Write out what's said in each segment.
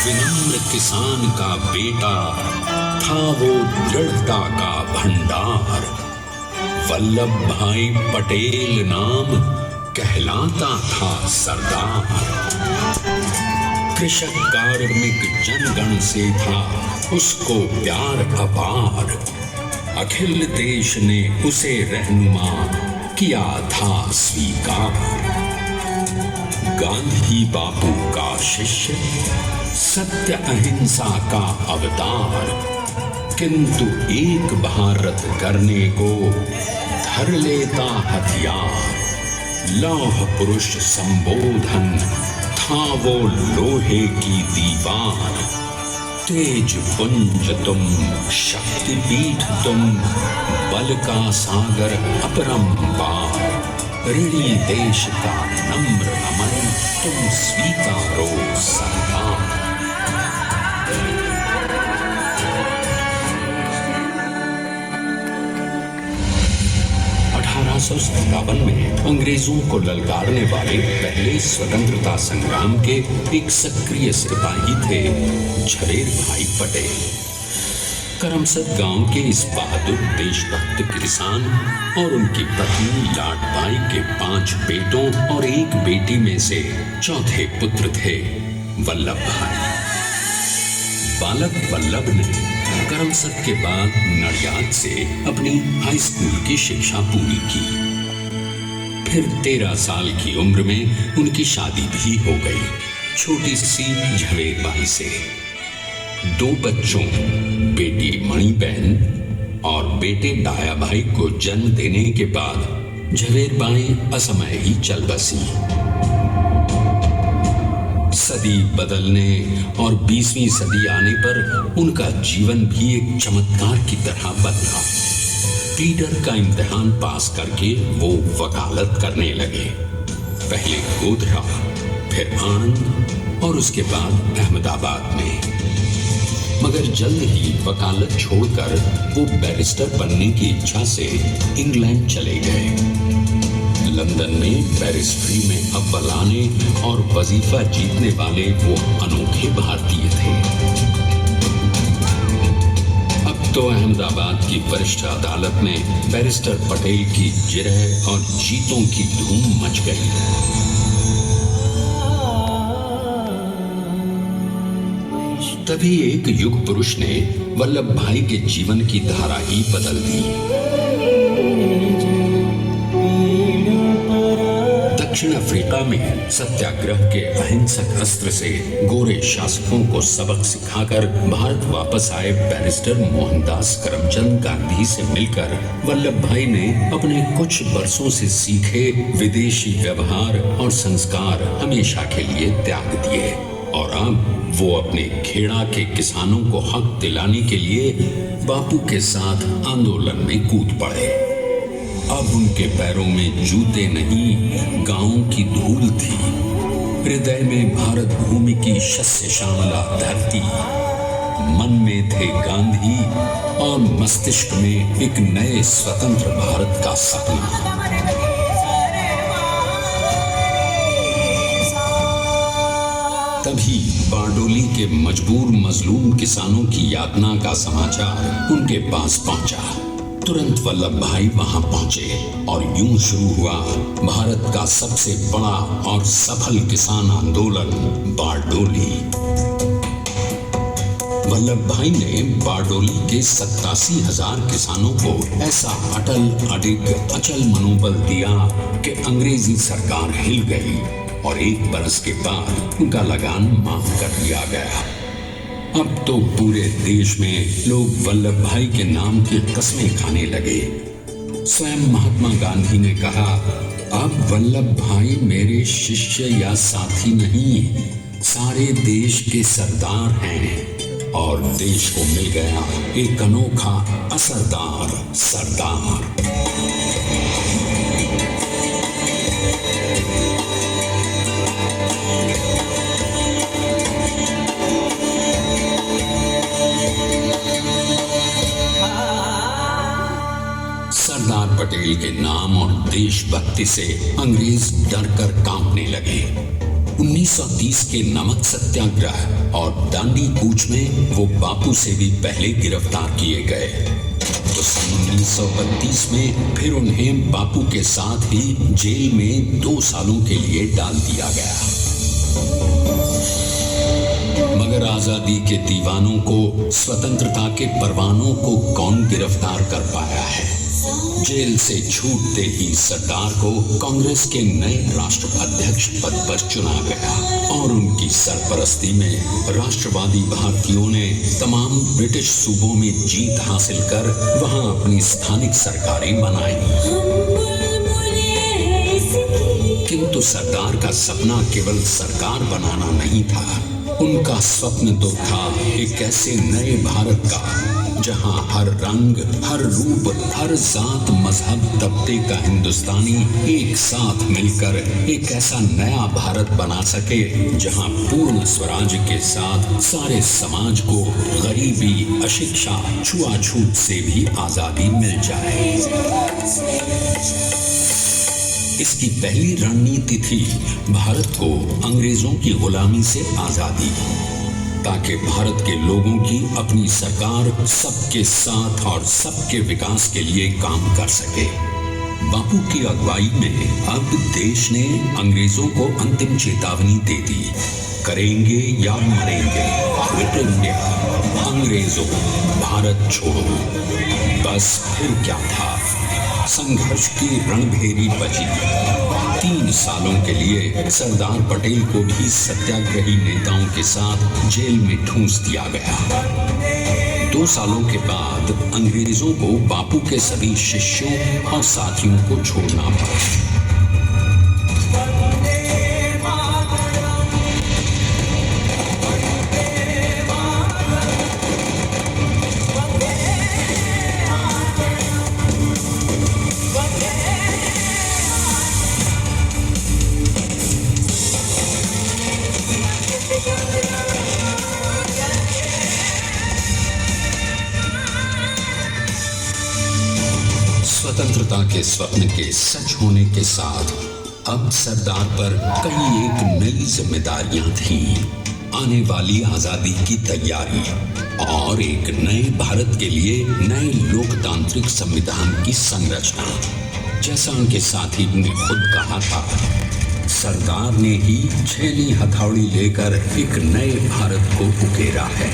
विनम्र किसान का बेटा था वो दृढ़ता का भंडार। वल्लभ भाई पटेल नाम कहलाता था सरदार। कृषक कार्मिक जनगण से था उसको प्यार अपार। अखिल देश ने उसे रहनुमा किया था स्वीकार। गांधी बापू का शिष्य, सत्य अहिंसा का अवतार, किंतु एक भारत करने को धर लेता हथियार। लौह पुरुष संबोधन था वो लोहे की दीवार। तेज पुंज तुम, शक्ति पीठ तुम, बल का सागर अपरंपार। ऋणी देश का नम्र नमन तुम स्वीकारो सरदार। 1857 में अंग्रेजों को ललकारने वाले पहले स्वतंत्रता संग्राम के एक सक्रिय सिपाही थे झवेर भाई पटेल। करमसद गांव के इस बहादुर देशभक्त किसान और उनकी पत्नी लाडबाई के 5 बेटों और 1 बेटी में से चौथे पुत्र थे वल्लभ भाई। बालक वल्लभ ने करमसद के बाद नडियाद से अपनी हाई स्कूल की शिक्षा पूरी की। फिर 13 साल की उम्र में उनकी शादी भी हो गई छोटी सी झवेर बाई से। 2 बच्चों, बेटी मणिबेन और बेटे डाया भाई को जन्म देने के बाद झवेर बाई असमय ही चल बसी। सदी बदलने और 20वीं सदी आने पर उनका जीवन भी एक चमत्कार की तरह बदला। पीटर का इम्तिहान पास करके वो वकालत करने लगे। पहले गोधरा, फिर आणंद और उसके बाद अहमदाबाद में। मगर जल्द ही वकालत छोड़कर वो बैरिस्टर बनने की इच्छा से इंग्लैंड चले गए। लंदन में बैरिस्ट्री में अव्वल आने और वजीफा जीतने वाले वो अनोखे भारतीय थे। अब तो अहमदाबाद की वरिष्ठ अदालत में बैरिस्टर पटेल की जिरह और जीतों की धूम मच गई। तभी एक युग पुरुष ने वल्लभ भाई के जीवन की धारा ही बदल दी। दक्षिण अफ्रीका में सत्याग्रह के अहिंसक अस्त्र से गोरे शासकों को सबक सिखाकर भारत वापस आए बैरिस्टर मोहनदास करमचंद गांधी से मिलकर वल्लभ भाई ने अपने कुछ बरसों से सीखे विदेशी व्यवहार और संस्कार हमेशा के लिए त्याग दिए और अब वो अपने खेड़ा के किसानों को हक दिलाने के लिए बापू के साथ आंदोलन में कूद पड़े। अब उनके पैरों में जूते नहीं, गांवों की धूल थी। हृदय में भारत भूमि की शस्य श्यामला धरती, मन में थे गांधी और मस्तिष्क में एक नए स्वतंत्र भारत का सपना। तभी बारडोली के मजबूर मजलूम किसानों की यातना का समाचार उनके पास पहुंचा। तुरंत वल्लभ भाई वहां पहुंचे और यूं शुरू हुआ भारत का सबसे बड़ा और सफल किसान आंदोलन बारडोली। वल्लभ भाई ने बारडोली के 87,000 किसानों को ऐसा अटल अडिग अचल मनोबल दिया कि अंग्रेजी सरकार हिल गई और 1 बरस के बाद उनका लगान माफ कर दिया गया। अब तो पूरे देश में लोग वल्लभ भाई के नाम की कस्में खाने लगे। स्वयं महात्मा गांधी ने कहा, अब वल्लभ भाई मेरे शिष्य या साथी नहीं, सारे देश के सरदार हैं और देश को मिल गया एक अनोखा असरदार सरदार। सरदार पटेल के नाम और देशभक्ति से अंग्रेज डर कर कांपने लगे। 1930 के नमक सत्याग्रह और दांडी कूच में वो बापू से भी पहले गिरफ्तार किए गए। तो सन 1932 में फिर उन्हें बापू के साथ ही जेल में 2 सालों के लिए डाल दिया गया। मगर आजादी के दीवानों को, स्वतंत्रता के परवानों को कौन गिरफ्तार कर पाया है। जेल से छूटते ही सरदार को कांग्रेस के नए राष्ट्राध्यक्ष पद पर चुना गया और उनकी सरपरस्ती में राष्ट्रवादी भारतीयों ने तमाम ब्रिटिश सूबों में जीत हासिल कर वहां अपनी स्थानिक सरकारें बनाई। किंतु सरदार का सपना केवल सरकार बनाना नहीं था। उनका स्वप्न तो था एक ऐसे नए भारत का जहां हर रंग, हर रूप, हर जात, मजहब, तबके का हिंदुस्तानी एक साथ मिलकर एक ऐसा नया भारत बना सके जहां पूर्ण स्वराज के साथ सारे समाज को गरीबी, अशिक्षा, छुआछूत से भी आजादी मिल जाए। इसकी पहली रणनीति थी भारत को अंग्रेजों की गुलामी से आजादी, ताकि भारत के लोगों की अपनी सरकार सबके साथ और सबके विकास के लिए काम कर सके। बापू की अगुवाई में अब देश ने अंग्रेजों को अंतिम चेतावनी दे दी, करेंगे या मरेंगे, क्विट इंडिया, अंग्रेजों भारत छोड़ो। बस फिर क्या था, संघर्ष की रणभेरी बची। 3 सालों के लिए सरदार पटेल को भी सत्याग्रही नेताओं के साथ जेल में ठूंस दिया गया। 2 सालों के बाद अंग्रेजों को बापू के सभी शिष्यों और साथियों को छोड़ना पड़ा। स्वतंत्रता के स्वप्न के सच होने के साथ अब सरदार पर कई एक नई जिम्मेदारियां थीं। आने वाली आजादी की तैयारी और एक नए भारत के लिए नए लोकतांत्रिक संविधान की संरचना। जैसा उनके साथी ने खुद कहा था, सरदार ने ही छेनी हथौड़ी लेकर एक नए भारत को उकेरा है।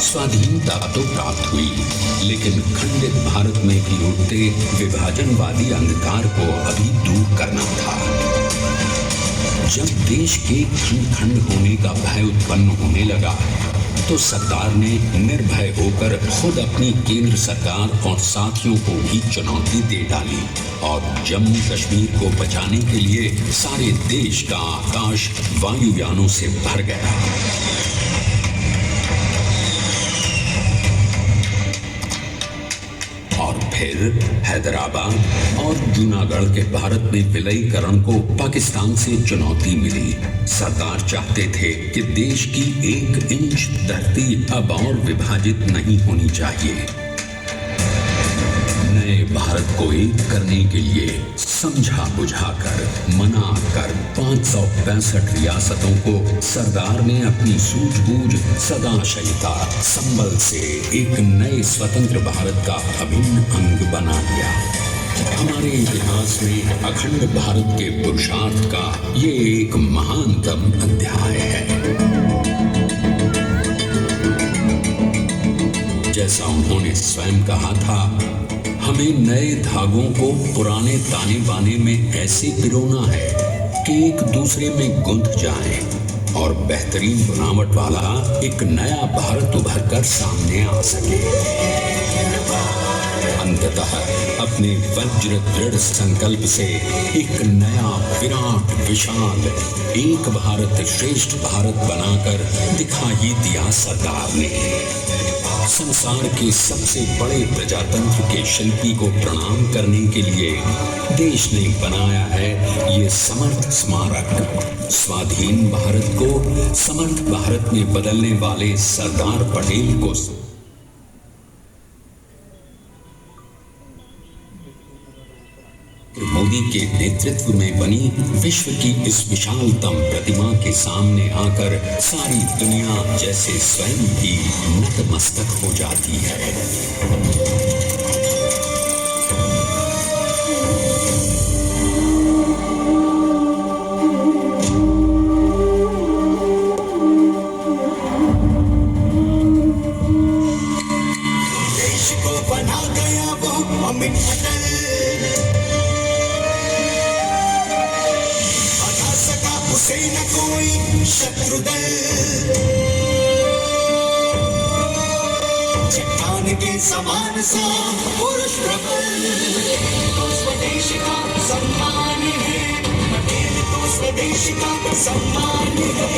स्वाधीनता तो प्राप्त हुई, लेकिन खंडित भारत में भी उठते विभाजनवादी अंधकार को अभी दूर करना था। जब देश के खंड खंड होने का भय उत्पन्न होने लगा, तो सरदार ने निर्भय होकर खुद अपनी केंद्र सरकार और साथियों को भी चुनौती दे डाली और जम्मू कश्मीर को बचाने के लिए सारे देश का आकाश वायुयानों से भर गया। और फिर हैदराबाद और जूनागढ़ के भारत में विलयीकरण को पाकिस्तान से चुनौती मिली। सरदार चाहते थे कि देश की 1 इंच धरती अब और विभाजित नहीं होनी चाहिए। नए भारत को एक करने के लिए समझा बुझाकर मना कर 565 रियासतों को सरदार ने अपनी सूझबूझ सदाशयता संबल से एक नए स्वतंत्र भारत का अभिन्न अंग बना लिया। हमारे इतिहास में अखंड भारत के पुरुषार्थ का ये एक महानतम अध्याय है। जैसा उन्होंने स्वयं कहा था, हमें नए धागों को पुराने ताने बाने में ऐसे पिरोना है कि एक दूसरे में गुंथ जाए और बेहतरीन बनावट वाला एक नया भारत उभर कर सामने आ सके। अंततः अपने वज्र दृढ़ संकल्प से एक नया विराट विशाल एक भारत श्रेष्ठ भारत बनाकर दिखा ही दिया सरदार ने। संसार के सबसे बड़े प्रजातंत्र के शिल्पी को प्रणाम करने के लिए देश ने बनाया है ये समर्थ स्मारक। स्वाधीन भारत को समर्थ भारत में बदलने वाले सरदार पटेल को मोदी के नेतृत्व में बनी विश्व की इस विशालतम प्रतिमा के सामने आकर सारी दुनिया जैसे स्वयं भी नतमस्तक हो जाती है। देश को बना गया वो अमित अटल, उसे न कोई शत्रु दल। चट्टान के समान सा पुरुष प्रबल, तो स्वदेश का सम्मान है। पटेल तो स्वदेश का सम्मान है।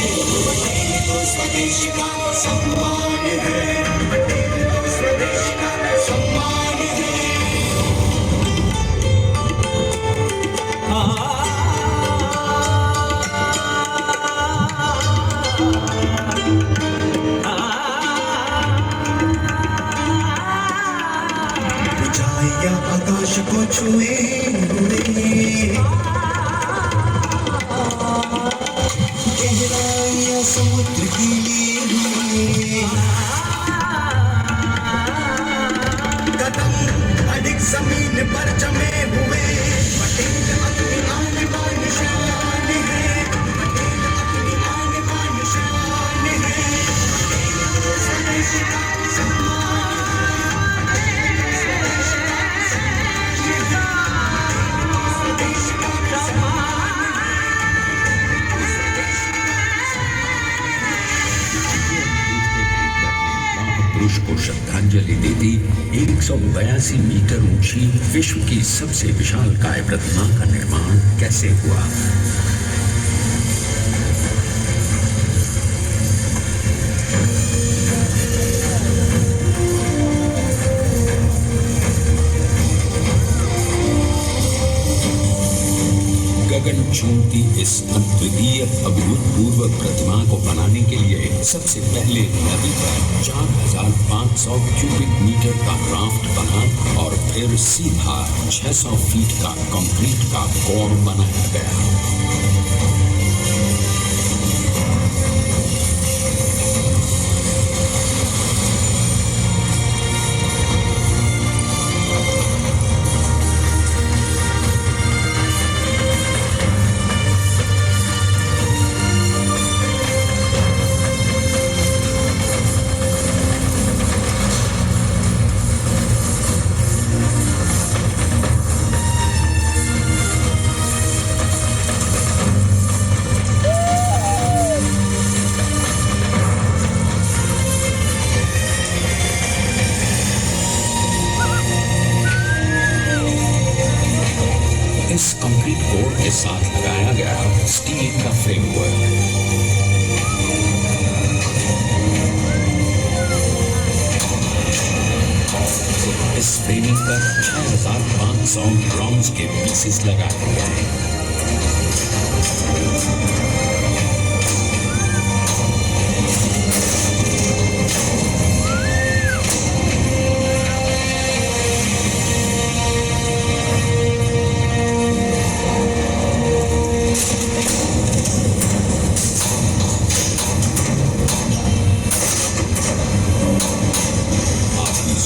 पटेल तो स्वदेश का सम्मान है। पटेल तो स्वदेश का सम्मान है। आकाश को छुए हुए गहराइयां समुद्र की लिए हुए कदम अधिक जमीन पर जमे हुए। पटेल अपनी आन बान शान है। पटेल अपनी आन बान शान है। पटेल स्वदेश का सम्मान। पुरुष को श्रद्धांजलि देती 182 मीटर ऊंची विश्व की सबसे विशालकाय प्रतिमा का निर्माण कैसे हुआ। झूमती इस अद्वितीय अभूतपूर्व प्रतिमा को बनाने के लिए सबसे पहले नदी पर 4,500 क्यूबिक मीटर का राफ्ट बना और फिर सीधा 600 फीट का कंक्रीट का कोर बनाया गया। इस कंक्रीट कोर के साथ लगाया गया स्टील का फ्रेमवर्क। इस फ्रेमिंग पर 6,500 ब्रॉन्ज के पीसेस लगाए गए हैं।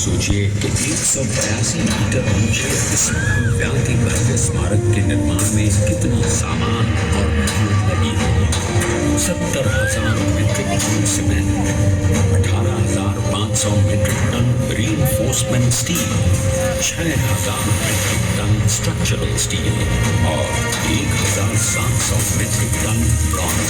सोचिए कि 182 मीटर ऊंचे इस भव्य भव्य स्मारक के निर्माण में कितना सामान और मेहनत लगी होगी। 70,000 metric ton cement, 18,500 metric ton reinforcement steel, 6,000 metric ton structural steel और 1,700 metric ton bronze.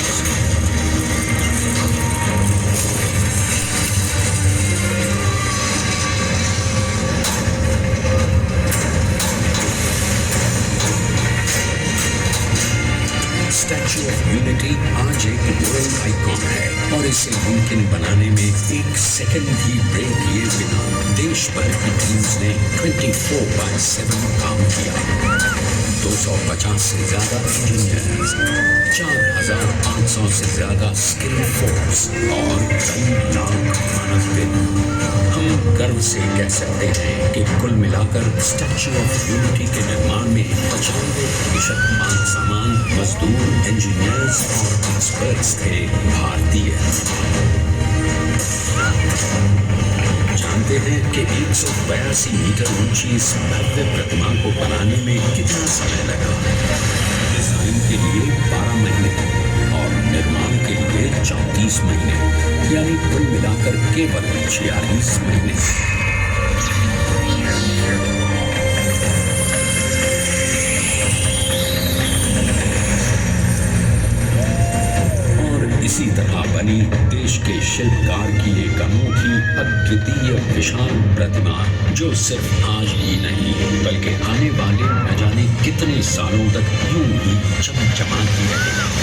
Statue of Unity आज एक वर्ल्ड आइकॉन है और इसे मुमकिन बनाने में एक सेकंड भी ब्रेक किए बिना देश भर की टीम्स ने 24/7 काम किया। 250 से ज्यादा इंजीनियर्स, 4,500 से ज्यादा स्किल फोर्स और कई लाख मानव दिन। हम गर्व से कह सकते हैं कि कुल मिलाकर स्टैच्यू ऑफ यूनिटी के निर्माण में 95% मान सामान, मजदूर, इंजीनियर्स और एक्सपर्ट्स थे भारतीय। जानते हैं कि 182 मीटर ऊंची इस भव्य प्रतिमा को बनाने में कितना समय लगा? डिजाइन के लिए 12 महीने और निर्माण के लिए 34 महीने, यानी कुल मिलाकर केवल 46 महीने। इसी तरह बनी देश के शिल्पकार की एक अनोखी अद्वितीय विशाल प्रतिमा, जो सिर्फ आज ही नहीं बल्कि आने वाले न जाने कितने सालों तक यूं ही चमचमाती रहेगी।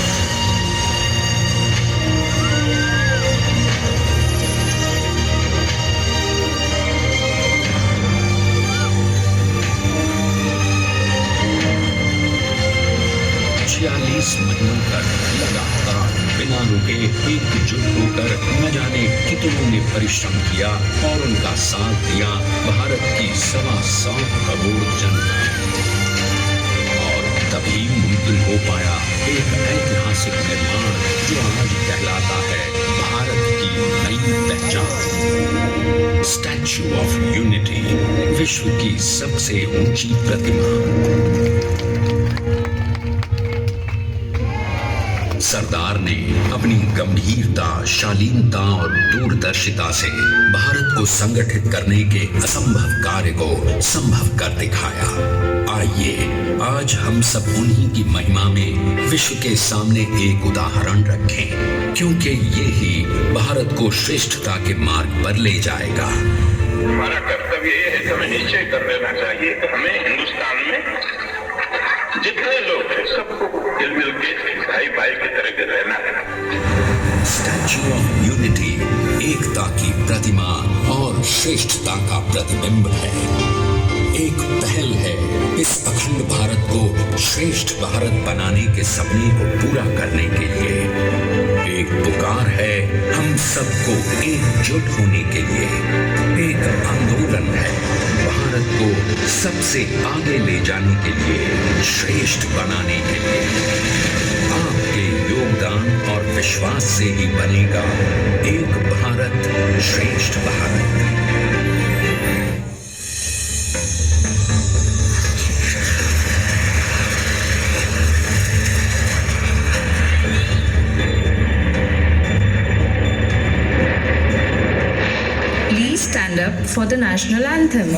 महीनों तक लगातार बिना रुके एकजुट होकर न जाने कितनों ने परिश्रम किया और उनका साथ दिया भारत की 125 करोड़ जनता। और तभी मुमकिन हो पाया एक ऐतिहासिक निर्माण जो आज कहलाता है भारत की नई पहचान। स्टैच्यू ऑफ यूनिटी, विश्व की सबसे ऊंची प्रतिमा। सरदार ने अपनी गंभीरता, शालीनता और दूरदर्शिता से भारत को संगठित करने के असंभव कार्य को संभव कर दिखाया। आइए आज हम सब उन्हीं की महिमा में विश्व के सामने एक उदाहरण रखें, क्योंकि ये ही भारत को श्रेष्ठता के मार्ग पर ले जाएगा। हमारा कर्तव्य ये है, हमें निश्चय कर लेना चाहिए कि हमें हिंदुस्तान में जितने लोग हैं सबको मिल के भाई भाई की तरह के रहना है। स्टैच्यू ऑफ यूनिटी एकता की प्रतिमा और श्रेष्ठता का प्रतिबिंब है। एक पहल है इस अखंड भारत को श्रेष्ठ भारत बनाने के सपने को पूरा करने के लिए। एक पुकार है हम सबको एकजुट होने के लिए। एक आंदोलन है भारत को सबसे आगे ले जाने के लिए, श्रेष्ठ बनाने के लिए। आपके योगदान और विश्वास से ही बनेगा एक भारत श्रेष्ठ Bharat. Please stand up for the national anthem.